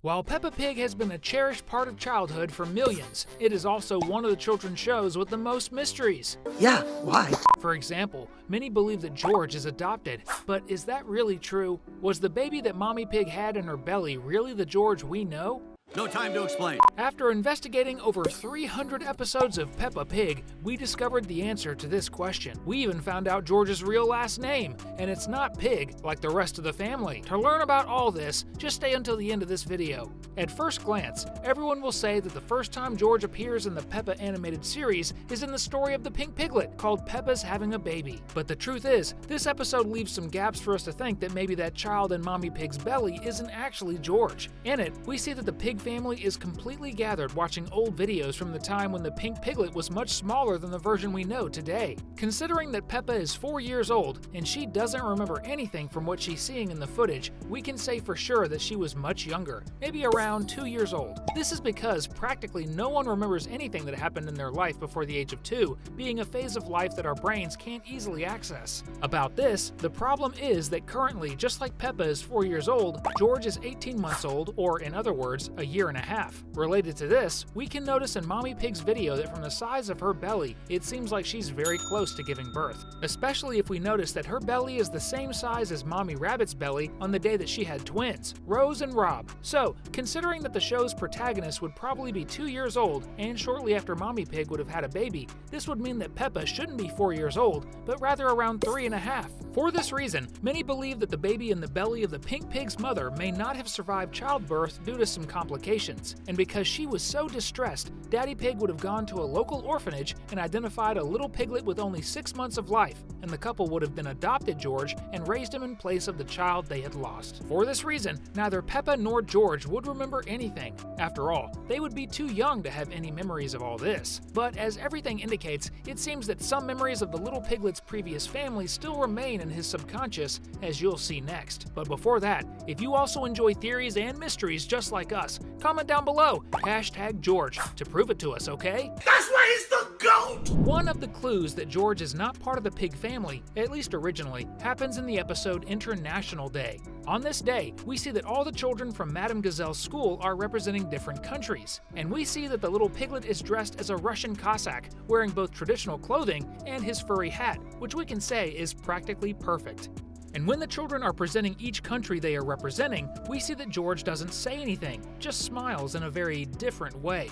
While Peppa Pig has been a cherished part of childhood for millions, it is also one of the children's shows with the most mysteries. Yeah, why? For example, many believe that George is adopted, but is that really true? Was the baby that Mommy Pig had in her belly really the George we know? No time to explain. After investigating over 300 episodes of Peppa Pig, we discovered the answer to this question. We even found out George's real last name, and it's not Pig like the rest of the family. To learn about all this, just stay until the end of this video. At first glance, everyone will say that the first time George appears in the Peppa animated series is in the story of the pink piglet called Peppa's Having a Baby. But the truth is, this episode leaves some gaps for us to think that maybe that child in Mommy Pig's belly isn't actually George. In it, we see that the pig family is completely gathered watching old videos from the time when the pink piglet was much smaller than the version we know today. Considering that Peppa is 4 years old and she doesn't remember anything from what she's seeing in the footage, we can say for sure that she was much younger, maybe around 2 years old. This is because practically no one remembers anything that happened in their life before the age of 2, being a phase of life that our brains can't easily access. About this, the problem is that currently, just like Peppa is 4 years old, George is 18 months old, or in other words, a year and a half. Related to this, we can notice in Mommy Pig's video that from the size of her belly, it seems like she's very close to giving birth. Especially if we notice that her belly is the same size as Mommy Rabbit's belly on the day that she had twins, Rose and Rob. So, considering that the show's protagonist would probably be 2 years old, and shortly after Mommy Pig would have had a baby, this would mean that Peppa shouldn't be 4 years old, but rather around 3.5. For this reason, many believe that the baby in the belly of the pink pig's mother may not have survived childbirth due to some complications. And because she was so distressed, Daddy Pig would have gone to a local orphanage and identified a little piglet with only 6 months of life, and the couple would have been adopted George and raised him in place of the child they had lost. For this reason, neither Peppa nor George would remember anything. After all, they would be too young to have any memories of all this. But as everything indicates, it seems that some memories of the little piglet's previous family still remain in his subconscious, as you'll see next. But before that, if you also enjoy theories and mysteries just like us, comment down below, #George, to prove it to us, okay? That's why he's the GOAT! One of the clues that George is not part of the pig family, at least originally, happens in the episode International Day. On this day, we see that all the children from Madame Gazelle's school are representing different countries, and we see that the little piglet is dressed as a Russian Cossack, wearing both traditional clothing and his furry hat, which we can say is practically perfect. And when the children are presenting each country they are representing, we see that George doesn't say anything, just smiles in a very different way.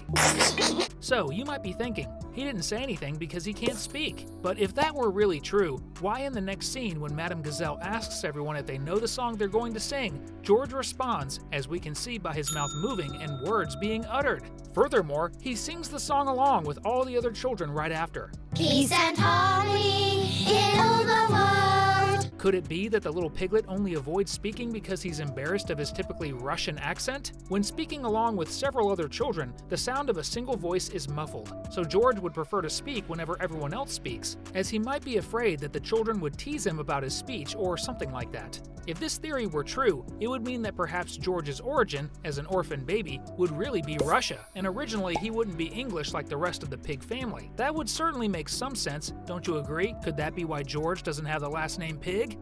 So you might be thinking, he didn't say anything because he can't speak. But if that were really true, why in the next scene when Madame Gazelle asks everyone if they know the song they're going to sing, George responds, as we can see by his mouth moving and words being uttered. Furthermore, he sings the song along with all the other children right after. Peace and harmony in all the world. Could it be that the little piglet only avoids speaking because he's embarrassed of his typically Russian accent? When speaking along with several other children, the sound of a single voice is muffled, so George would prefer to speak whenever everyone else speaks, as he might be afraid that the children would tease him about his speech or something like that. If this theory were true, it would mean that perhaps George's origin, as an orphan baby, would really be Russia, and originally he wouldn't be English like the rest of the pig family. That would certainly make some sense, don't you agree? Could that be why George doesn't have the last name Pig?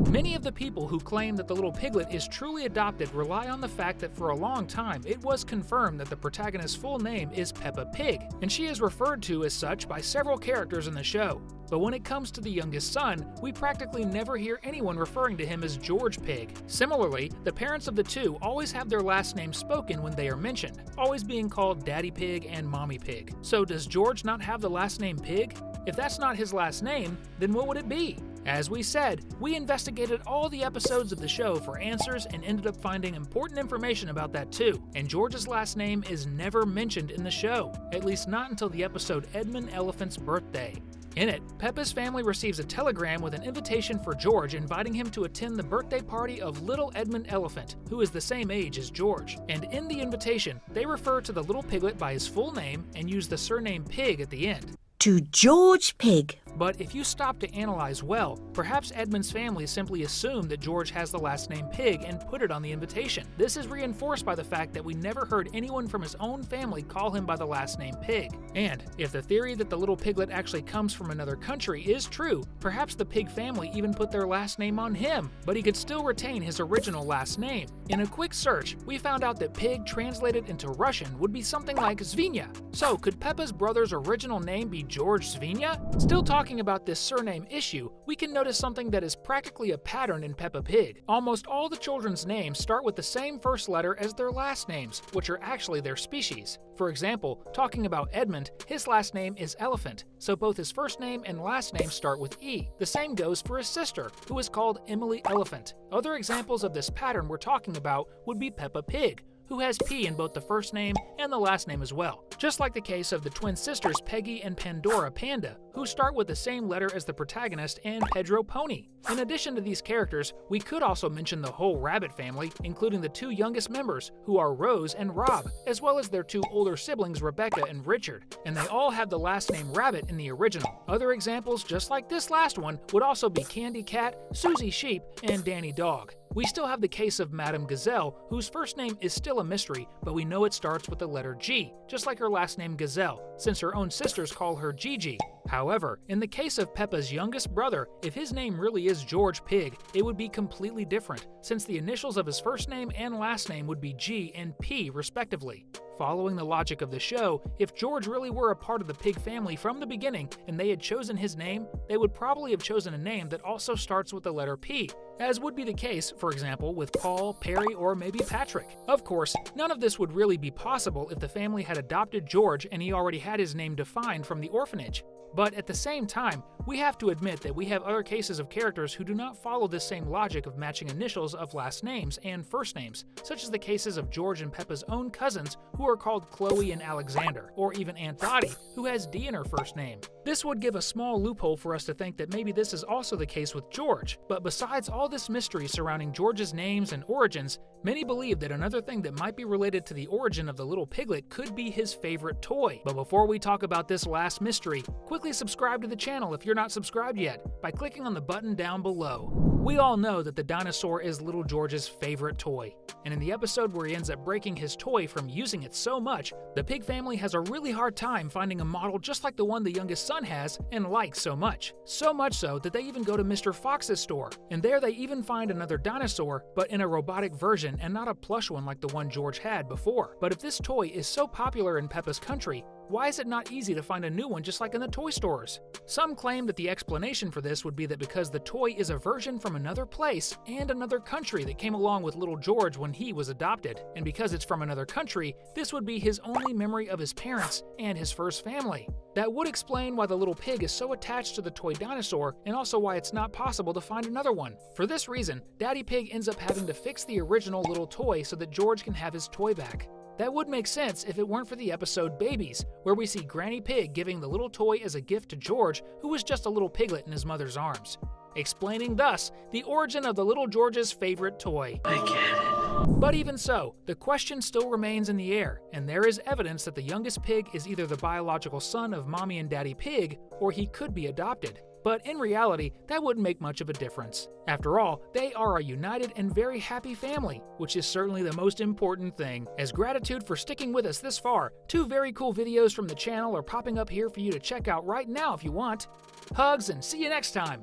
Many of the people who claim that the little piglet is truly adopted rely on the fact that for a long time it was confirmed that the protagonist's full name is Peppa Pig, and she is referred to as such by several characters in the show. But when it comes to the youngest son, we practically never hear anyone referring to him as George Pig. Similarly, the parents of the two always have their last name spoken when they are mentioned, always being called Daddy Pig and Mommy Pig. So does George not have the last name Pig? If that's not his last name, then what would it be? As we said, we investigated all the episodes of the show for answers and ended up finding important information about that too. And George's last name is never mentioned in the show, at least not until the episode Edmund Elephant's Birthday. In it, Peppa's family receives a telegram with an invitation for George inviting him to attend the birthday party of little Edmund Elephant, who is the same age as George. And in the invitation, they refer to the little piglet by his full name and use the surname Pig at the end. To George Pig, But if you stop to analyze well, perhaps Edmund's family simply assumed that George has the last name Pig and put it on the invitation. This is reinforced by the fact that we never heard anyone from his own family call him by the last name Pig. And if the theory that the little piglet actually comes from another country is true, perhaps the Pig family even put their last name on him, but he could still retain his original last name. In a quick search, we found out that Pig translated into Russian would be something like Zvinya. So could Peppa's brother's original name be George Zvinya? Still talking about this surname issue, we can notice something that is practically a pattern in Peppa Pig. Almost all the children's names start with the same first letter as their last names, which are actually their species. For example, talking about Edmund, his last name is Elephant, so both his first name and last name start with E. The same goes for his sister, who is called Emily Elephant. Other examples of this pattern we're talking about would be Peppa Pig, who has P in both the first name and the last name as well. Just like the case of the twin sisters Peggy and Pandora Panda, who start with the same letter as the protagonist and Pedro Pony. In addition to these characters, we could also mention the whole rabbit family, including the two youngest members, who are Rose and Rob, as well as their two older siblings Rebecca and Richard, and they all have the last name Rabbit in the original. Other examples, just like this last one, would also be Candy Cat, Susie Sheep, and Danny Dog. We still have the case of Madame Gazelle, whose first name is still a mystery, but we know it starts with the letter G, just like her last name Gazelle, since her own sisters call her Gigi. However, in the case of Peppa's youngest brother, if his name really is George Pig, it would be completely different, since the initials of his first name and last name would be G and P respectively. Following the logic of the show, if George really were a part of the Pig family from the beginning and they had chosen his name, they would probably have chosen a name that also starts with the letter P, as would be the case, for example, with Paul, Perry, or maybe Patrick. Of course, none of this would really be possible if the family had adopted George and he already had his name defined from the orphanage. But at the same time, we have to admit that we have other cases of characters who do not follow this same logic of matching initials of last names and first names, such as the cases of George and Peppa's own cousins who are called Chloe and Alexander, or even Aunt Dottie, who has D in her first name. This would give a small loophole for us to think that maybe this is also the case with George, but besides all this mystery surrounding George's names and origins, many believe that another thing that might be related to the origin of the little piglet could be his favorite toy. But before we talk about this last mystery, quickly subscribe to the channel if you're not subscribed yet by clicking on the button down below. We all know that the dinosaur is little George's favorite toy, and in the episode where he ends up breaking his toy from using it so much, the Pig family has a really hard time finding a model just like the one the youngest son has and likes so much. So much so that they even go to Mr. Fox's store, and there they even find another dinosaur, but in a robotic version and not a plush one like the one George had before. But if this toy is so popular in Peppa's country, why is it not easy to find a new one just like in the toy stores? Some claim that the explanation for this would be that because the toy is a version from another place and another country that came along with little George when he was adopted, and because it's from another country, this would be his only memory of his parents and his first family. That would explain why the little pig is so attached to the toy dinosaur, and also why it's not possible to find another one. For this reason, Daddy Pig ends up having to fix the original little toy so that George can have his toy back. That would make sense if it weren't for the episode Babies, where we see Granny Pig giving the little toy as a gift to George, who was just a little piglet in his mother's arms. Explaining thus the origin of the little George's favorite toy. I get it. But even so, the question still remains in the air, and there is evidence that the youngest pig is either the biological son of Mommy and Daddy Pig, or he could be adopted. But in reality, that wouldn't make much of a difference. After all, they are a united and very happy family, which is certainly the most important thing. As gratitude for sticking with us this far, 2 very cool videos from the channel are popping up here for you to check out right now if you want. Hugs and see you next time!